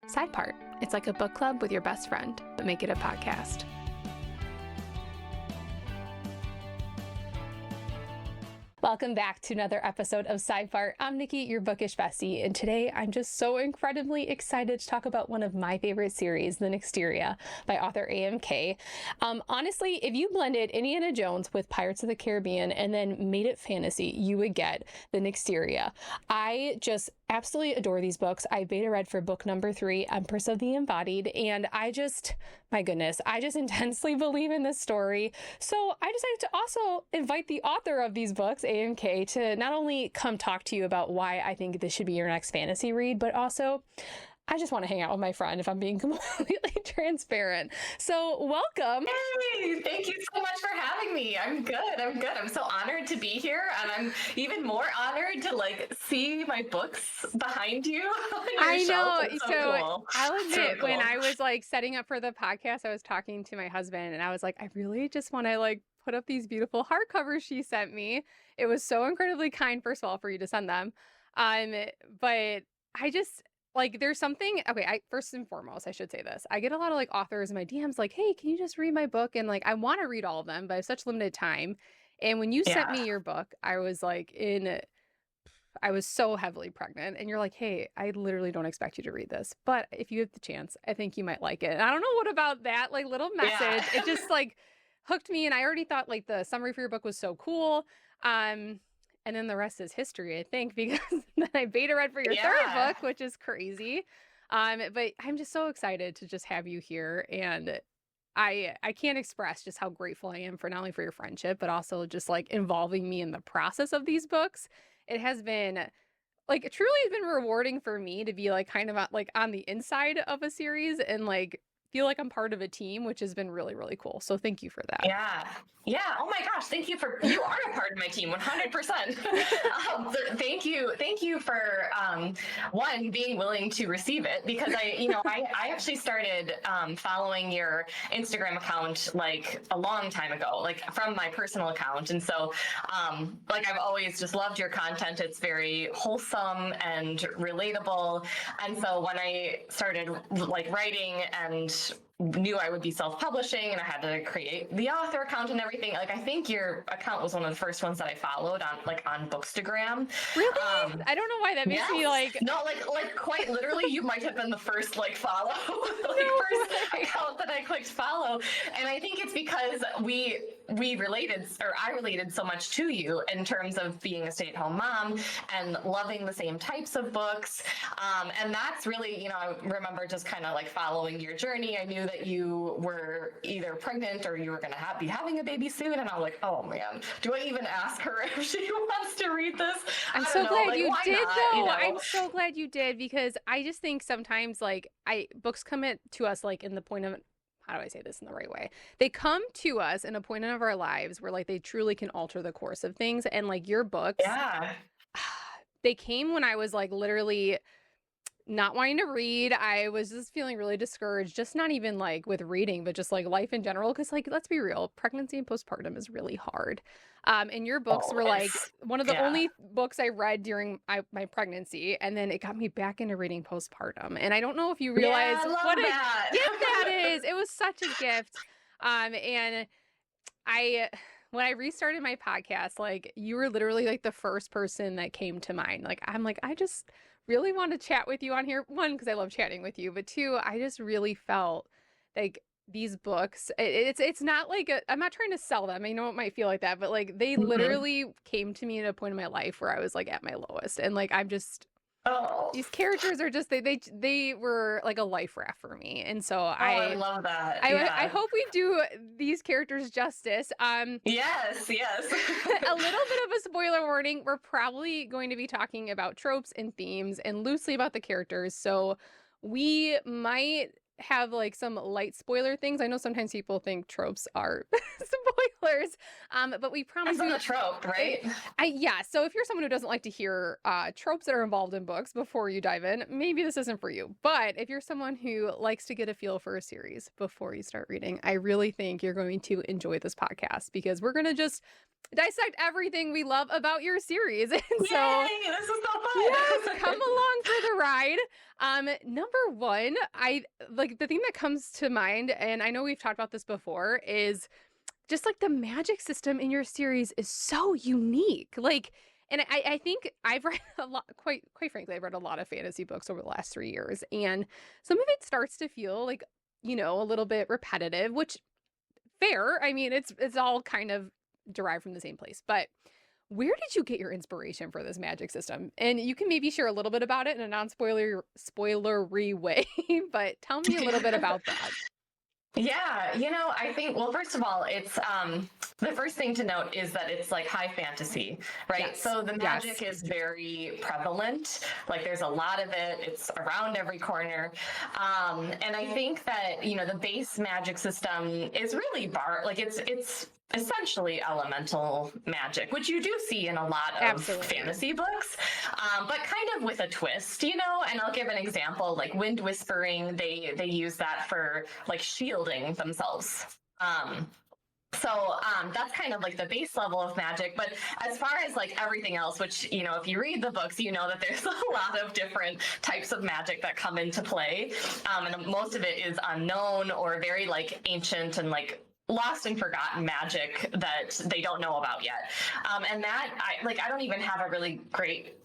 Side Part. It's like a book club with your best friend, but make it a podcast. Welcome back to another episode of Side Part. I'm Nikki, your bookish bestie, and today I'm just so incredibly excited to talk about one of my favorite series, the Nyxteria by author AMK. Honestly, if you blended Indiana Jones with Pirates of the Caribbean and then made it fantasy, you would get the Nyxteria. I just absolutely adore these books. I beta read for book number 3, Empress of the Embodied, and my goodness, I just intensely believe in this story. So I decided to also invite the author of these books, AMK, to not only come talk to you about why I think this should be your next fantasy read, but also I just want to hang out with my friend, if I'm being completely transparent. So welcome. Hey, thank you so much for having me. I'm good. I'm so honored to be here, and I'm even more honored to see my books behind you. I know. So cool. I'll admit, when I was setting up for the podcast, I was talking to my husband, and I was like, I really just want to put up these beautiful hardcovers she sent me. It was so incredibly kind, first of all, for you to send them. But I just there's something, okay, first and foremost, I should say this. I get a lot of authors in my DMs hey, can you just read my book? And I want to read all of them, but I have such limited time. And when you sent me your book, I was I was so heavily pregnant, and you're hey, I literally don't expect you to read this, but if you have the chance, I think you might like it. And I don't know what about that little message. Yeah. It just hooked me, and I already thought the summary for your book was so cool. And then the rest is history, I think, because then I beta read for your third book, which is crazy. But I'm just so excited to just have you here. And I can't express just how grateful I am for not only for your friendship, but also just involving me in the process of these books. It has been it truly has been rewarding for me to be kind of on the inside of a series and feel like I'm part of a team, which has been really, really cool. So thank you for that. Yeah. Oh my gosh. You are a part of my team, 100%. Thank you for, one, being willing to receive it, because I actually started, following your Instagram account, a long time ago, from my personal account. And so, I've always just loved your content. It's very wholesome and relatable. And so when I started writing and knew I would be self-publishing and I had to create the author account and everything, I think your account was one of the first ones that I followed on Bookstagram. Really? I don't know why that makes me no, quite literally, you might have been the first follow, first account that I clicked follow. And I think it's because we related, or I related so much to you in terms of being a stay-at-home mom and loving the same types of books. And that's really, I remember just kind of following your journey. I knew that you were either pregnant or you were going to be having a baby soon. And I'm oh man, do I even ask her if she wants to read this? I'm so glad you did, though. I'm so glad you did, because I just think sometimes books come to us in the point of, how do I say this in the right way? They come to us in a point of our lives where they truly can alter the course of things. And your books, they came when I was literally not wanting to read. I was just feeling really discouraged, just not even with reading, but just life in general. Because let's be real, pregnancy and postpartum is really hard. And your books were one of the only books I read during my pregnancy, and then it got me back into reading postpartum. And I don't know if you realize what a gift that is. It was such a gift. And when I restarted my podcast, you were literally the first person that came to mind. I just really want to chat with you on here. One, because I love chatting with you, but two, I just really felt these books, it's not I'm not trying to sell them. I know it might feel like that, but they literally came to me at a point in my life where I was at my lowest, and I'm just, these characters are just, they were a life raft for me. And so I love that. I hope we do these characters justice. Yes. A little bit of a spoiler warning. We're probably going to be talking about tropes and themes and loosely about the characters. So we might have some light spoiler things. I know sometimes people think tropes are spoilers. But we promise That's you a trope, right? yeah, so if you're someone who doesn't like to hear tropes that are involved in books before you dive in, maybe this isn't for you. But if you're someone who likes to get a feel for a series before you start reading, I really think you're going to enjoy this podcast because we're going to just dissect everything we love about your series. And Yay, so this is so fun. yes, come along for the ride. Number one, I like the thing that comes to mind, and I know we've talked about this before, is just like the magic system in your series is so unique. Like, and I think I've read a lot, quite frankly, I've read a lot of fantasy books over the last 3 years, and some of it starts to feel like, a little bit repetitive, which fair. I mean, it's all kind of derived from the same place. But where did you get your inspiration for this magic system? And you can maybe share a little bit about it in a spoilery way, but tell me a little bit about that. Yeah, I think, well, first of all, it's the first thing to note is that it's like high fantasy, right? Yes. So the magic is very prevalent. Like there's a lot of it. It's around every corner. And I think that, the base magic system is really it's essentially elemental magic, which you do see in a lot of Absolutely. fantasy books, but kind of with a twist, and I'll give an example, like wind whispering, they use that for like shielding themselves. That's kind of like the base level of magic. But as far as like everything else, which, if you read the books, you know that there's a lot of different types of magic that come into play. And most of it is unknown or very like ancient and like lost and forgotten magic that they don't know about yet. And that I don't even have a really great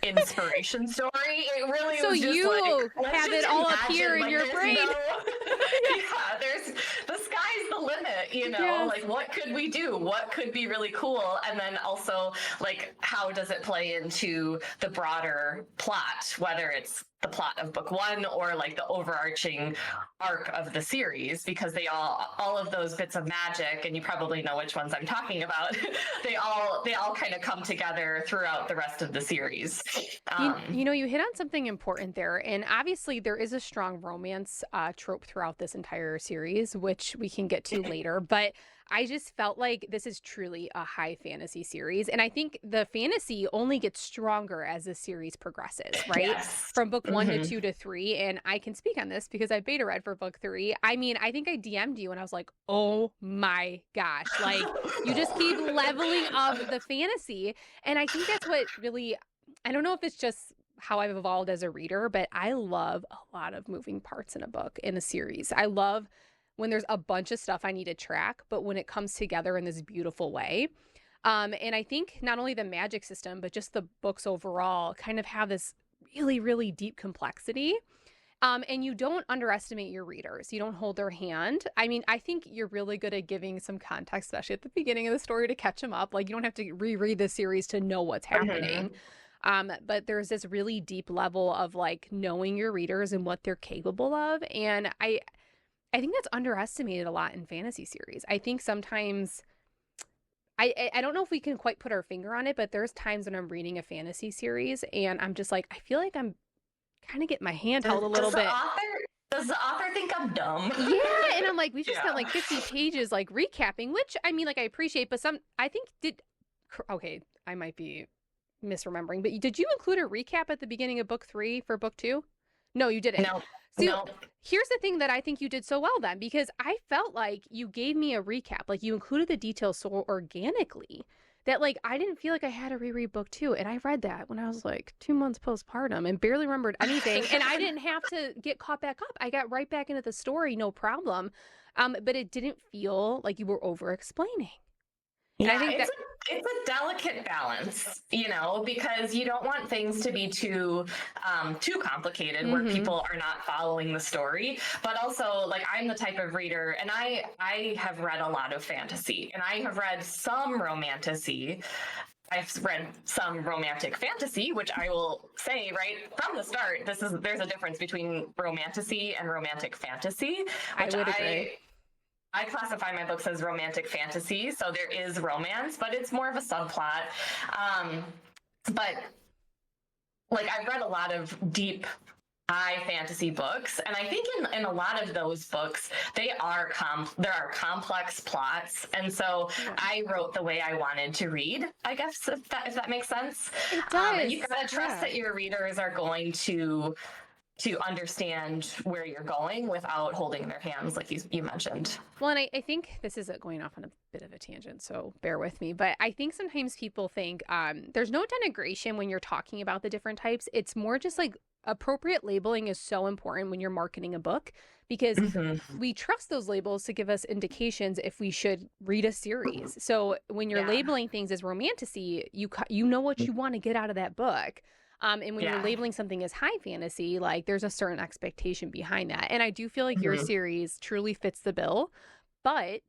inspiration story. It really so was just you like, have it all up here in your brain. Yeah, the sky's the limit, Yes. like what could we do? What could be really cool? And then also like how does it play into the broader plot, whether it's the plot of book one or like the overarching arc of the series, because all of those bits of magic, and you probably know which ones I'm talking about, they all kind of come together throughout the rest of the series. You hit on something important there, and obviously there is a strong romance trope throughout this entire series, which we can get to later, but I just felt like this is truly a high fantasy series. And I think the fantasy only gets stronger as the series progresses, right? Yes. From book 1 to 2 to 3. And I can speak on this because I beta read for book 3. I mean, I think I DM'd you and I was like, oh my gosh, like you just keep leveling up the fantasy. And I think that's what really, I don't know if it's just how I've evolved as a reader, but I love a lot of moving parts in a book, in a series. I love when there's a bunch of stuff I need to track, but when it comes together in this beautiful way. And I think not only the magic system, but just the books overall kind of have this really, really deep complexity. And you don't underestimate your readers. You don't hold their hand. I mean, I think you're really good at giving some context, especially at the beginning of the story, to catch them up. Like you don't have to reread the series to know what's happening. But there's this really deep level of like knowing your readers and what they're capable of. And I think that's underestimated a lot in fantasy series. I think sometimes, I don't know if we can quite put our finger on it, but there's times when I'm reading a fantasy series and I'm just like, I feel like I'm kind of getting my hand held a little bit. Does the author think I'm dumb? Yeah, and I'm like, we just spent like 50 pages like recapping, which I mean, like I appreciate, but okay, I might be misremembering, but did you include a recap at the beginning of book 3 for book 2? No, you didn't. No. Here's the thing that I think you did so well then, because I felt like you gave me a recap, like you included the details so organically that like I didn't feel like I had to reread book 2. And I read that when I was like 2 months postpartum and barely remembered anything. And I didn't have to get caught back up. I got right back into the story, no problem. But it didn't feel like you were over explaining. Yeah, I think it's a delicate balance, because you don't want things to be too complicated where people are not following the story. But also, like, I'm the type of reader, and I have read a lot of fantasy, and I have read some romantasy. I've read some romantic fantasy, which I will say right from the start, there's a difference between romantasy and romantic fantasy. I would agree. I classify my books as romantic fantasy, so there is romance, but it's more of a subplot. But like I've read a lot of deep high fantasy books, and I think in a lot of those books there are complex plots, and so Yeah. I wrote the way I wanted to read, I guess, if that makes sense. It And does. you've got to trust Yeah. that your readers are going to understand where you're going without holding their hands, like you mentioned. Well, and I think this is going off on a bit of a tangent, so bear with me. But I think sometimes people think there's no denigration when you're talking about the different types. It's more just like appropriate labeling is so important when you're marketing a book because Hmm. we trust those labels to give us indications if we should read a series. So when you're Yeah. labeling things as romantasy, you know what you want to get out of that book. And when you're Yeah. labeling something as high fantasy, like there's a certain expectation behind that. And I do feel like your Hmm. series truly fits the bill. But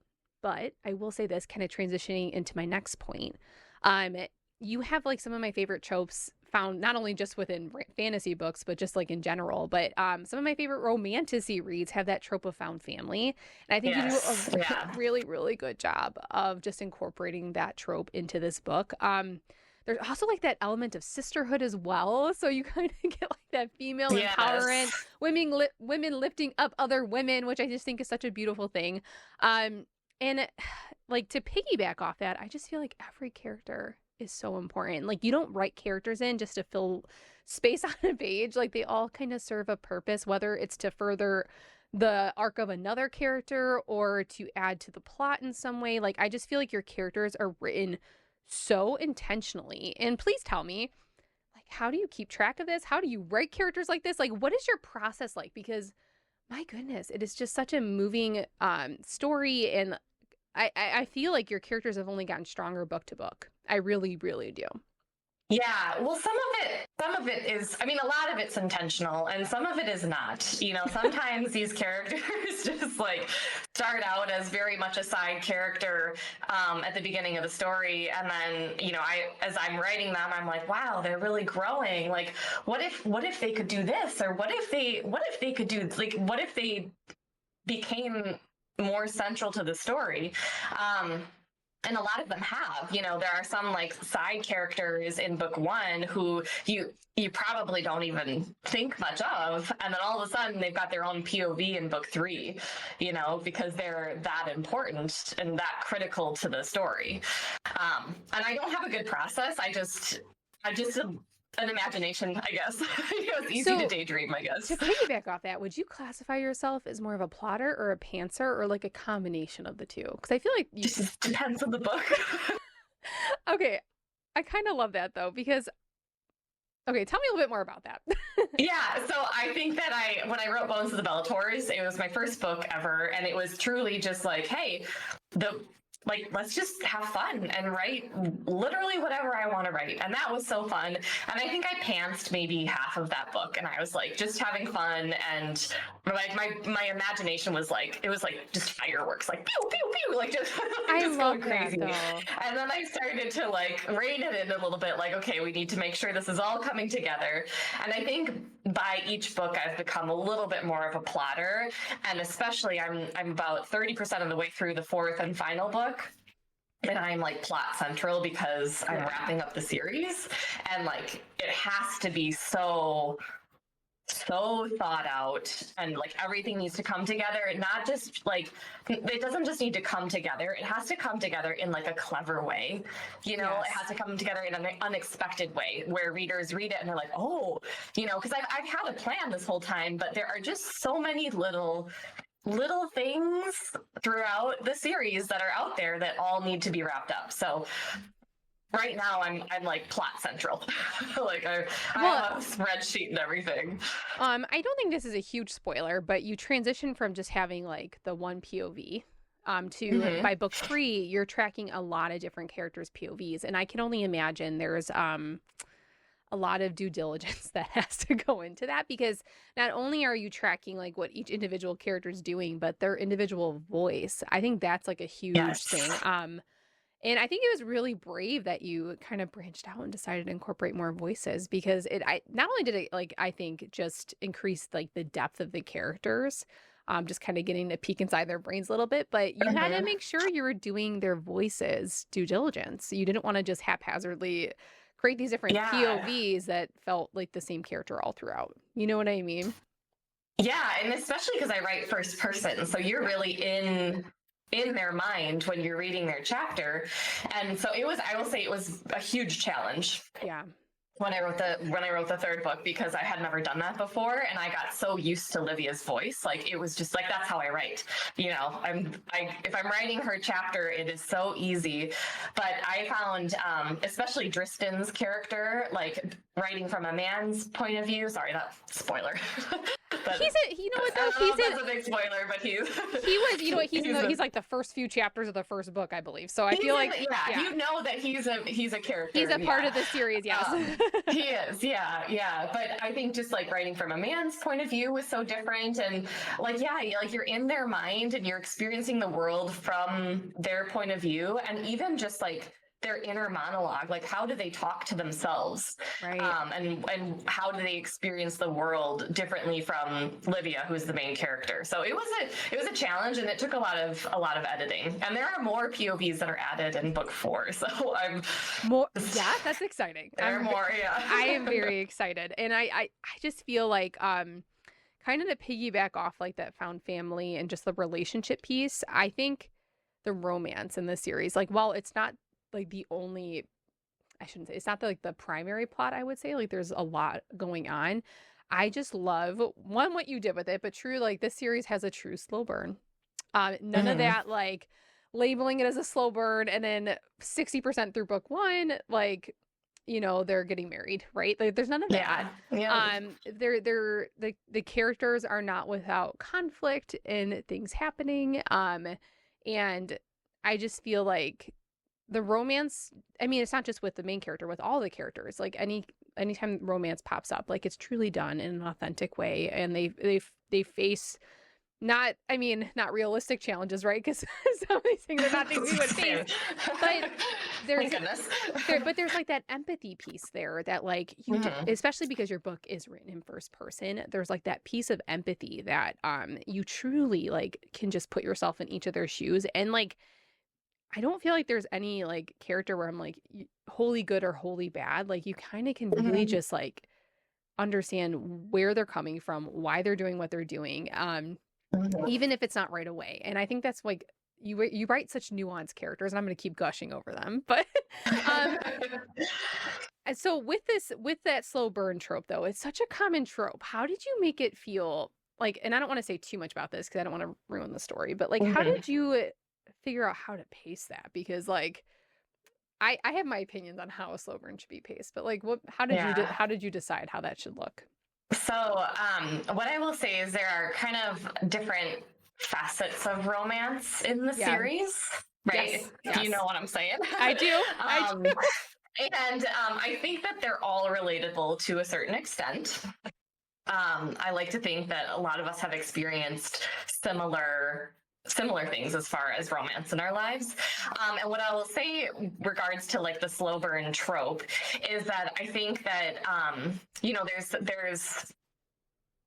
I will say this, kind of transitioning into my next point. Um, you have like some of my favorite tropes found not only just within fantasy books, but just like in general. But some of my favorite romantasy reads have that trope of found family, and I think you do a Yes. Yeah. really, really good job of just incorporating that trope into this book. There's also like that element of sisterhood as well, so you kind of get like that female empowerment, Yes. women lifting up other women, which I just think is such a beautiful thing. And like to piggyback off that, I just feel like every character is so important. Like you don't write characters in just to fill space on a page. Like they all kind of serve a purpose, whether it's to further the arc of another character or to add to the plot in some way. Like I just feel like your characters are written so intentionally. And please tell me, like, how do you keep track of this? How do you write characters like this? Like, what is your process like? Because my goodness, it is just such a moving story, and I feel like your characters have only gotten stronger book to book. I really, really do. Yeah, well, some of it is, I mean, a lot of it's intentional and some of it is not. Sometimes these characters just like start out as very much a side character at the beginning of the story. And then, as I'm writing them, I'm like, wow, they're really growing. Like, what if they could do this? Or what if they could do, like, what if they became more central to the story? And a lot of them have. There are some like side characters in book one who you probably don't even think much of, and then all of a sudden they've got their own POV in book three, because they're that important and that critical to the story. And I don't have a good process. I just an imagination, I guess. It's easy to daydream, I guess. To piggyback off that, would you classify yourself as more of a plotter or a pantser or like a combination of the two? Because I feel like you Just depends on the book. Okay, I kind of love that though because okay, tell me a little bit more about that. Yeah, so I think that when I wrote Bones of the Bellators, it was my first book ever, and it was truly just like, hey, let's just have fun and write literally whatever I want to write. And that was so fun. And I think I pantsed maybe half of that book, and I was like just having fun, and like my imagination was like, it was like just fireworks, like pew pew pew, like just, I just love going crazy. that though. And then I started to like rein it in a little bit, like, okay, we need to make sure this is all coming together. And I think by each book I've become a little bit more of a plotter, and especially I'm about 30% of the way through the fourth and final book, and I'm like plot central because I'm wrapping up the series, and like it has to be so thought out, and like everything needs to come together. Not just like, it doesn't just need to come together, it has to come together in like a clever way. It has to come together in an unexpected way where readers read it and they're like, oh, because I've had a plan this whole time, but there are just so many little things throughout the series that are out there that all need to be wrapped up. So right now I'm like plot central. Like I have a spreadsheet and everything. I don't think this is a huge spoiler, but you transition from just having like the one POV to by book 3 you're tracking a lot of different characters' POVs, and I can only imagine there's a lot of due diligence that has to go into that, because not only are you tracking like what each individual character is doing, but their individual voice. I think that's like a huge thing. And I think it was really brave that you kind of branched out and decided to incorporate more voices, because I not only did it like, I think, just increase like the depth of the characters, just kind of getting a peek inside their brains a little bit, but you had to make sure you were doing their voices due diligence. You didn't want to just haphazardly create these different Yeah. POVs that felt like the same character all throughout. You know what I mean? Yeah, and especially because I write first person, so you're really in their mind when you're reading their chapter. And so it was, I will say it was a huge challenge Yeah. when I wrote the third book, because I had never done that before, and I got so used to Livia's voice. Like, it was just like, that's how I write. You know, if I'm writing her chapter, it is so easy. But I found, especially Dristan's character, like writing from a man's point of view. Sorry, that spoiler. But You know what though? I don't know if that's a big spoiler, but he was, you know what, he's like the first few chapters of the first book, I believe. So I feel like, you know that he's a character. He's a part of the series, yes. He is, yeah. But I think just like writing from a man's point of view was so different, and like, yeah, like you're in their mind and you're experiencing the world from their point of view, and even just like their inner monologue, like how do they talk to themselves, right? And how do they experience the world differently from Livia, who's the main character. So it was a challenge, and it took a lot of editing, and there are more POVs that are added in book 4. So I'm more, yeah, that's exciting. There are more, yeah. I am very excited, and I just feel like kind of to piggyback off like that found family and just the relationship piece. I think the romance in this series, like, while it's not like the only, I shouldn't say, it's not like the primary plot, I would say, like there's a lot going on. I just love what you did with it, but true, like this series has a true slow burn. None of that like labeling it as a slow burn and then 60% through book 1, like, you know, they're getting married, right? Like there's none of that. Yeah. They're the characters are not without conflict and things happening. And I just feel like the romance, I mean, it's not just with the main character, with all the characters, like anytime romance pops up, like it's truly done in an authentic way, and they face not realistic challenges, right? Because some of these things are not things we would face, but there's like that empathy piece there that like you especially because your book is written in first person, there's like that piece of empathy that you truly like can just put yourself in each of their shoes. And like I don't feel like there's any like character where I'm like wholly good or wholly bad. Like you kind of can really just like understand where they're coming from, why they're doing what they're doing, even if it's not right away. And I think that's like you write such nuanced characters, and I'm going to keep gushing over them. But and so with that slow burn trope though, it's such a common trope. How did you make it feel like? And I don't want to say too much about this because I don't want to ruin the story. But like, how did you figure out how to pace that? Because like I have my opinions on how a slow burn should be paced, but like how did you decide how that should look? So what I will say is there are kind of different facets of romance in the series, right? Yes. Do you know what I'm saying? I do. And I think that they're all relatable to a certain extent. I like to think that a lot of us have experienced similar things as far as romance in our lives. And what I will say regards to like the slow burn trope is that I think that, you know,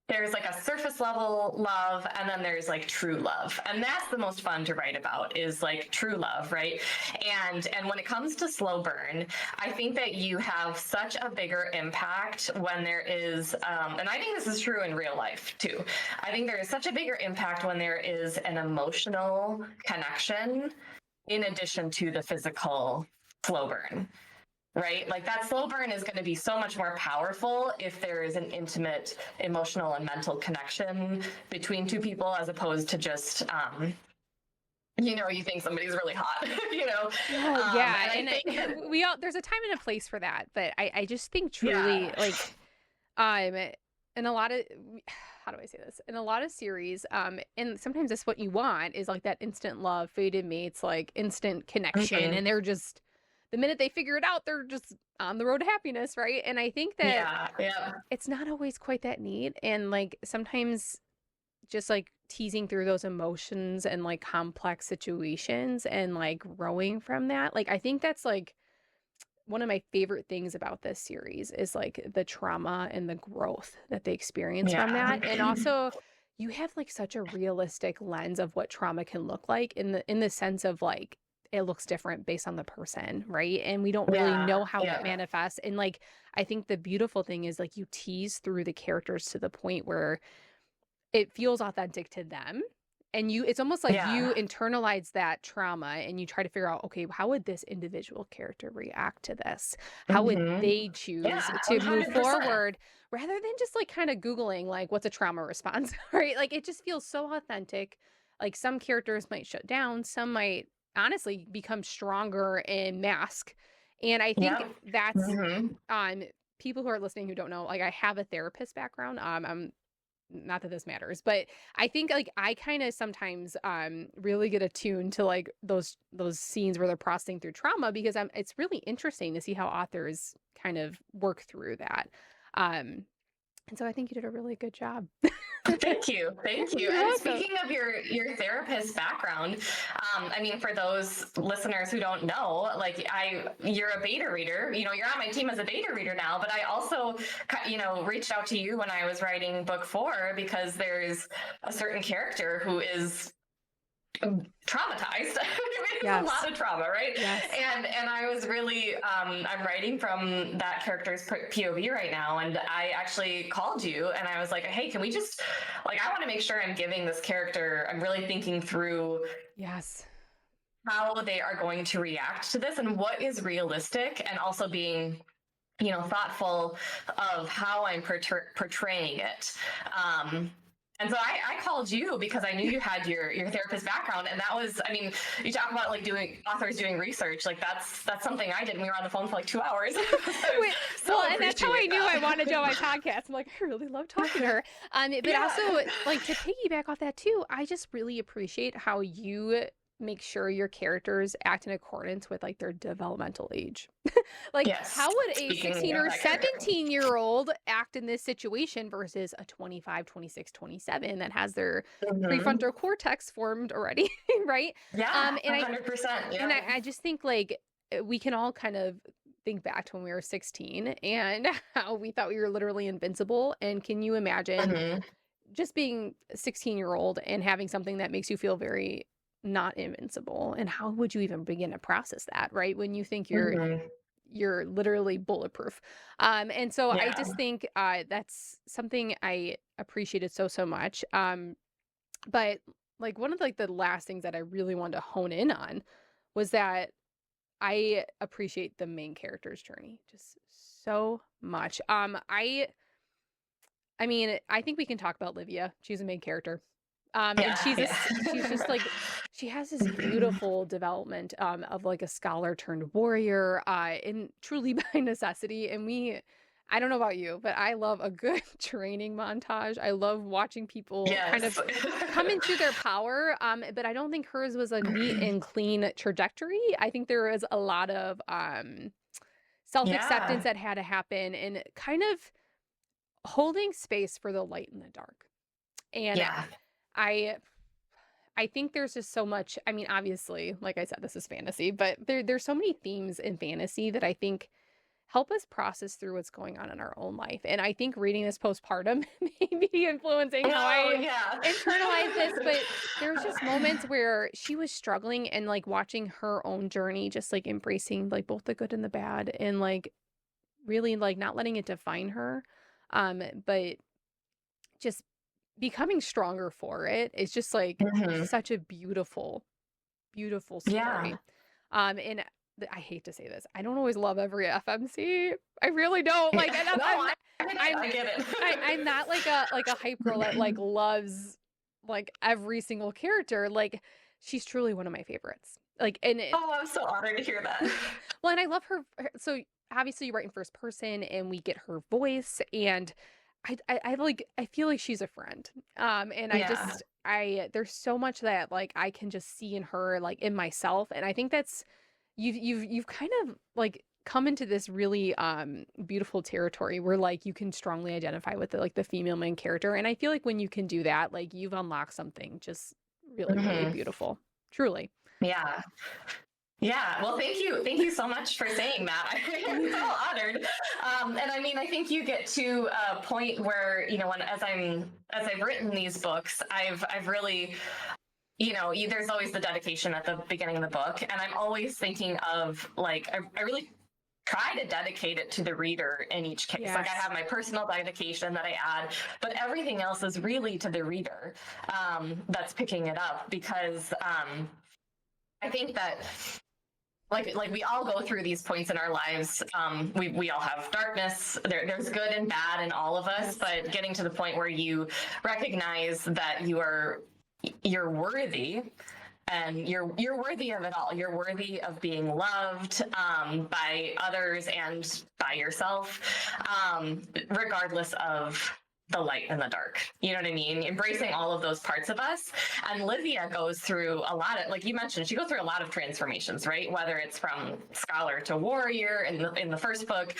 there's like a surface level love, and then there's like true love. And that's the most fun to write about, is like true love, right? And when it comes to slow burn, I think that you have such a bigger impact when there is, and I think this is true in real life too. I think there is such a bigger impact when there is an emotional connection in addition to the physical slow burn. Right? Like that slow burn is going to be so much more powerful if there is an intimate emotional and mental connection between two people, as opposed to just, you know, you think somebody's really hot, you know? Yeah. And I think there's a time and a place for that. But I just think truly like, in a lot of, how do I say this? In a lot of series, and sometimes that's what you want, is like that instant love, fated mates, like instant connection. And they're just, the minute they figure it out, they're just on the road to happiness, right? And I think that it's not always quite that neat. And like sometimes just like teasing through those emotions and like complex situations and like growing from that. Like I think that's like one of my favorite things about this series is like the trauma and the growth that they experience from that. And also you have like such a realistic lens of what trauma can look like in the sense of like it looks different based on the person, right? And we don't really Yeah. know how it Yeah. manifests. And like, I think the beautiful thing is like you tease through the characters to the point where it feels authentic to them. And it's almost like Yeah. you internalize that trauma and you try to figure out, okay, how would this individual character react to this? How would Hmm. they choose Yeah. to move 100%. forward rather than just like kind of Googling, like, what's a trauma response, right? Like, it just feels so authentic. Like, some characters might shut down, some might honestly become stronger and mask. And I think Yeah. that's, Hmm. people who are listening who don't know, like, I have a therapist background. I'm not that this matters, but I think like I kind of sometimes really get attuned to like those scenes where they're processing through trauma, because it's really interesting to see how authors kind of work through that. And so I think you did a really good job. Thank you. Thank you. You're And welcome. speaking of your therapist background, I mean, for those listeners who don't know, like you're a beta reader, you're on my team as a beta reader now, but I also, reached out to you when I was writing book 4 because there's a certain character who is traumatized. It's a Yes. lot of trauma, right? Yes. And I was really I'm writing from that character's POV right now, and I actually called you and I was like, hey, can we just, like, I want to make sure I'm giving this character, I'm really thinking through Yes. how they are going to react to this and what is realistic, and also being thoughtful of how I'm portraying it. And so I called you because I knew you had your therapist background, and that was, I mean, you talk about like authors doing research, like that's something I did, and we were on the phone for like 2 hours. Wait, well, and that's how I knew I wanted Joe on my podcast. I'm like, I really love talking to her. But Yeah. also, like, to piggyback off that too, I just really appreciate how you make sure your characters act in accordance with like their developmental age. Like, Yes. how would a Speaking 16 of or that character. 17-year-old act in this situation versus a 25, 26, 27 that has their Mhm. prefrontal cortex formed already, right? Yeah, And 100%. Yeah. and I just think like we can all kind of think back to when we were 16 and how we thought we were literally invincible. And can you imagine Mhm. just being a 16-year-old and having something that makes you feel very not invincible? And how would you even begin to process that, right? When you think Mhm. you're literally bulletproof. And so I Yeah. just think that's something I appreciated so much. But like one of like the last things that I really wanted to hone in on was that I appreciate the main character's journey just so much. I mean, I think we can talk about Livia. She's a main character. Yeah. And she's Yeah. she's just like, she has this beautiful development of like a scholar turned warrior, and truly by necessity. And I don't know about you, but I love a good training montage. I love watching people kind of Yes. come into their power. But I don't think hers was a neat and clean trajectory. I think there was a lot of self-acceptance Yeah. that had to happen and kind of holding space for the light and the dark. And Yeah. I think there's just so much. I mean, obviously, like I said, this is fantasy, but there's so many themes in fantasy that I think help us process through what's going on in our own life. And I think reading this postpartum may be influencing how Oh, I yeah. internalize this, but there was just moments where she was struggling and like watching her own journey, just like embracing like both the good and the bad and like really like not letting it define her. But just becoming stronger for it is just like Mhm. such a beautiful, beautiful Yeah. story. And I hate to say this, I don't always love every FMC. I really don't. Like, and No, I get it. I'm not like a hype girl that like loves like every single character. Like, she's truly one of my favorites. Like, Oh, I'm so honored to hear that. well, and I love so obviously you write in first person and we get her voice, and I like, I feel like she's a friend. And Yeah. there's so much that like I can just see in her, like in myself. And I think that's, you've kind of like come into this really beautiful territory where like you can strongly identify with the female main character. And I feel like when you can do that, like you've unlocked something just really, really Mhm. beautiful. Truly. Yeah. Yeah. Well, thank you. Thank you so much for saying that. I'm so honored. And I mean, I think you get to a point where, as I've written these books, I've really there's always the dedication at the beginning of the book, and I'm always thinking of like I really try to dedicate it to the reader in each case. Yes. Like I have my personal dedication that I add, but everything else is really to the reader that's picking it up, because I think that like we all go through these points in our lives. We all have darkness. There's good and bad in all of us, but getting to the point where you recognize that you're worthy, and you're worthy of it all. You're worthy of being loved by others and by yourself, regardless of the light and the dark. You know what I mean? Embracing all of those parts of us. And Livia goes through a lot of, like you mentioned, she goes through a lot of transformations, right? Whether it's from scholar to warrior in the first book,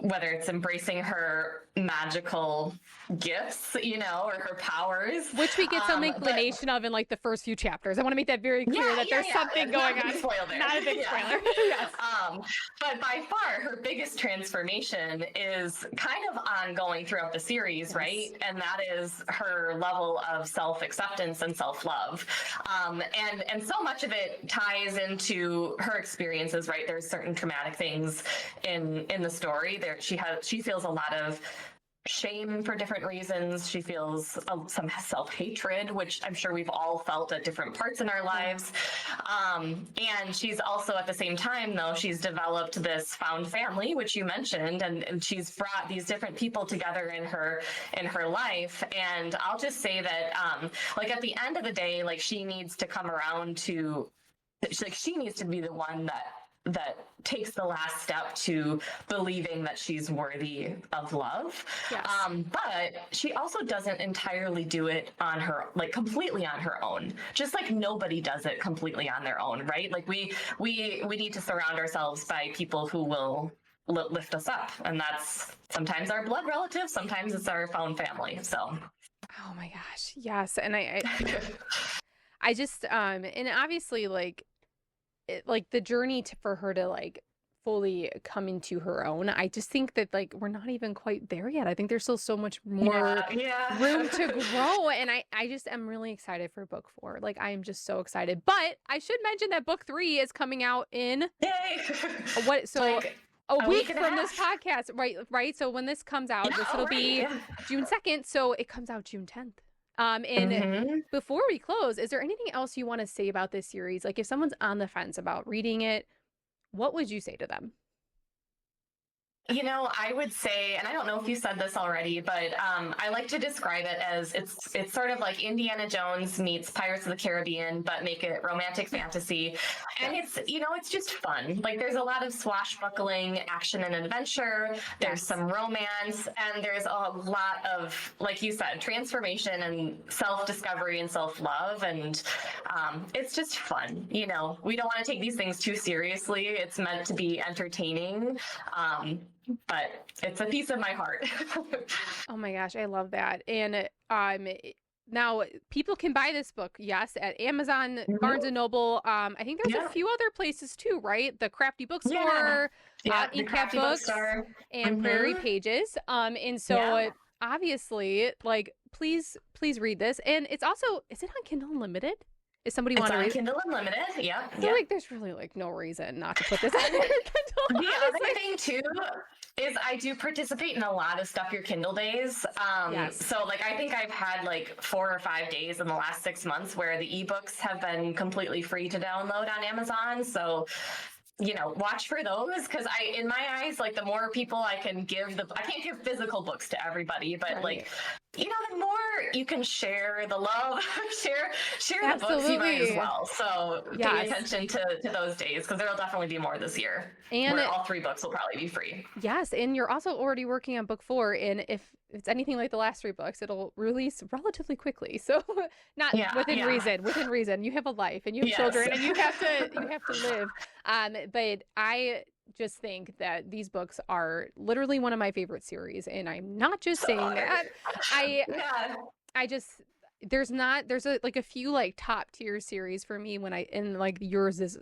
whether it's embracing her magical gifts, or her powers. Which we get some inclination of in like the first few chapters. I want to make that very clear that there's something going on. Not a big spoiler. Yes. But by far, her biggest transformation is kind of ongoing throughout the series, right? And that is her level of self-acceptance and self-love. And so much of it ties into her experiences, right? There's certain traumatic things in the story. She feels a lot of shame for different reasons. She feels some self-hatred, which I'm sure we've all felt at different parts in our lives. And she's also, at the same time, though, she's developed this found family, which you mentioned, and she's brought these different people together in her life. And I'll just say that, like at the end of the day, like she needs to come around to, like she needs to be the one that takes the last step to believing that she's worthy of love. Yes. But she also doesn't entirely do it on her, like completely on her own. Just like nobody does it completely on their own, right? Like we need to surround ourselves by people who will lift us up. And that's sometimes our blood relatives, sometimes it's our found family. So. Oh my gosh. Yes. And I just, and obviously like the journey for her to like fully come into her own, I just think that like we're not even quite there yet. I think there's still so much more room to grow, and I just am really excited for book 4. Like I am just so excited. But I should mention that book 3 is coming out in a week from this podcast, right? So when this comes out, it'll be June 2nd, so it comes out June 10th. And before we close, is there anything else you want to say about this series? Like if someone's on the fence about reading it, what would you say to them? I would say, and I don't know if you said this already, but I like to describe it as it's sort of like Indiana Jones meets Pirates of the Caribbean, but make it romantic fantasy. And it's just fun. Like there's a lot of swashbuckling action and adventure. There's some romance, and there's a lot of, like you said, transformation and self-discovery and self-love. And it's just fun. We don't want to take these things too seriously. It's meant to be entertaining. But it's a piece of my heart. Oh my gosh, I love that. And now people can buy this book, yes, at Amazon, Barnes and Noble. I think there's a few other places too, right? The Crafty Bookstore, Inkcat Books, and Prairie Pages. And so obviously, like, please read this. And it's also, is it on Kindle Unlimited? Is somebody want to read Kindle Unlimited? Yeah. I feel like there's really like no reason not to put this on your Kindle. The other thing too is I do participate in a lot of Stuff Your Kindle days. So like I think I've had like 4 or 5 days in the last 6 months where the ebooks have been completely free to download on Amazon. So watch for those, because in my eyes, like the more people I can give I can't give physical books to everybody, but like, the more you can share the love, share the books, you might as well. So pay attention to those days, because there'll definitely be more this year. And where all 3 books will probably be free. Yes, and you're also already working on book 4, and if it's anything like the last 3 books, it'll release relatively quickly. So not within reason. You have a life and you have children, and you have to live. But I just think that these books are literally one of my favorite series, and I'm not just saying that. I just there's a few like top tier series for me and like yours is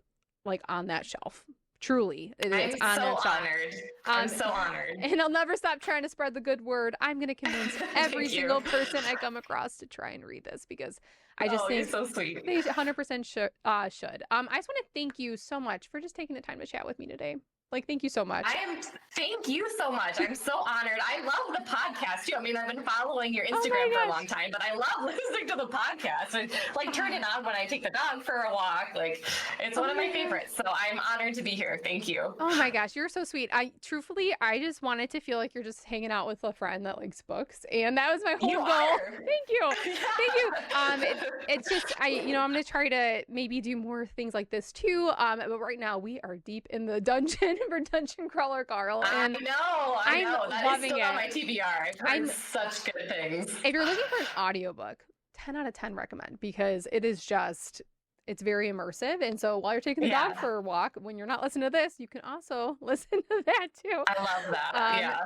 like on that shelf, Truly, it is I'm on so that shelf. honored. I'm so honored. And I'll never stop trying to spread the good word. I'm going to convince every Thank you. single person I come across to try and read this, because I just You're think so sweet. they 100% should. I just want to thank you so much for just taking the time to chat with me today. Like, thank you so much. Thank you so much. I'm so honored. I love the podcast too. I mean, I've been following your Oh my Instagram for a gosh. long time, but I love listening to the podcast and like turn it on when I take the dog for a walk. Like, it's one of my favorites. So I'm honored to be here. Thank you. Oh my gosh, you're so sweet. Truthfully, I just wanted to feel like you're just hanging out with a friend that likes books, and that was my whole You goal. are. Thank you. Thank you. It's just I'm gonna try to maybe do more things like this too. But right now we are deep in the dungeon for Dungeon Crawler Carl, and I know. That loving is still it. on my TBR. I've heard such good things. If you're looking for an audiobook, 10 out of 10 recommend, because it is just, it's very immersive. And so while you're taking the dog for a walk, when you're not listening to this, you can also listen to that too. I love that.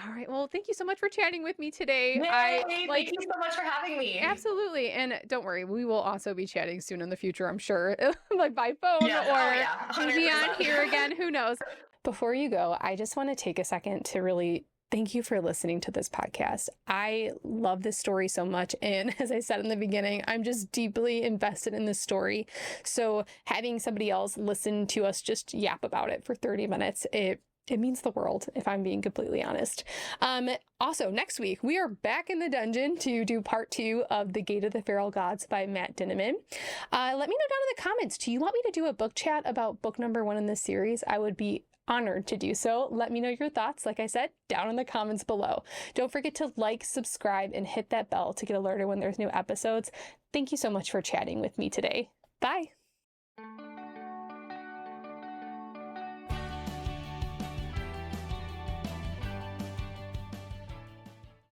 All right. Well, thank you so much for chatting with me today. Thank you so much for having me. Absolutely. And don't worry, we will also be chatting soon in the future, I'm sure, like by phone or maybe on here again. Who knows? Before you go, I just want to take a second to really thank you for listening to this podcast. I love this story so much. And as I said in the beginning, I'm just deeply invested in this story. So having somebody else listen to us just yap about it for 30 minutes, it means the world, if I'm being completely honest. Also, next week, we are back in the dungeon to do part 2 of The Gate of the Feral Gods by Matt Dinniman. Let me know down in the comments, do you want me to do a book chat about book number 1 in this series? I would be honored to do so. Let me know your thoughts, like I said, down in the comments below. Don't forget to like, subscribe, and hit that bell to get alerted when there's new episodes. Thank you so much for chatting with me today. Bye.